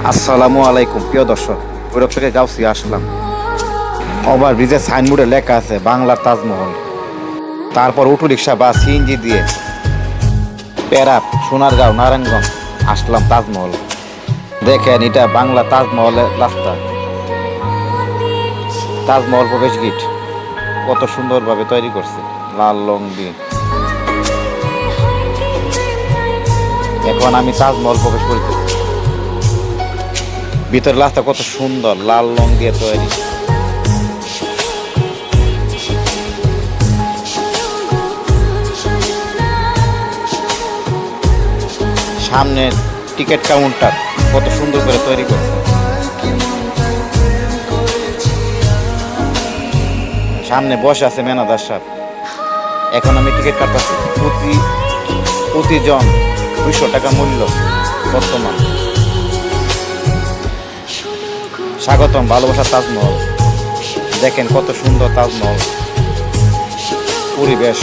আসসালামু আলাইকুম প্রিয় দর্শক, ভৈরব থেকে গাউসিয়া আসলাম। ওভার ব্রিজের সাইনবোর্ডে লেখা আছে বাংলার তাজমহল। তারপর অটো রিক্সা বা সিএনজি দিয়ে পেরাত সোনারগাঁও নারায়ণগঞ্জ আসলাম তাজমহল। দেখেন এটা বাংলা তাজমহলের রাস্তা, তাজমহল প্রবেশ গেট কত সুন্দরভাবে তৈরি করছে লাল রং দিয়ে। এখন আমি তাজমহল প্রবেশ করতেছি। ভিতরের রাস্তা কত সুন্দর লাল রং দিয়ে তৈরি। সামনে টিকিট কাউন্টার কত সুন্দর করে তৈরি করছে। সামনে বসে আছে ম্যানেজার সাহেব। এখন আমি টিকিট কাটতেছি। প্রতিজন 200 টাকা মূল্য বর্তমান। স্বাগতম ভালোবাসা তাজমহল। দেখেন কত সুন্দর তাজমহল, পরিবেশ,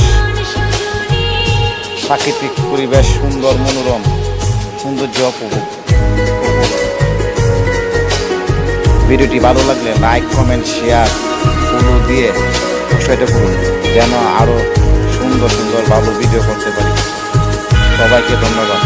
প্রাকৃতিক পরিবেশ, সুন্দর মনোরম সৌন্দর্য উপভোগ। ভিডিওটি ভালো লাগলে লাইক, কমেন্ট, শেয়ার, ফলো দিয়ে উৎসাহিত করুন যেন আরো সুন্দর সুন্দর ভালো ভিডিও করতে পারি। সবাইকে ধন্যবাদ।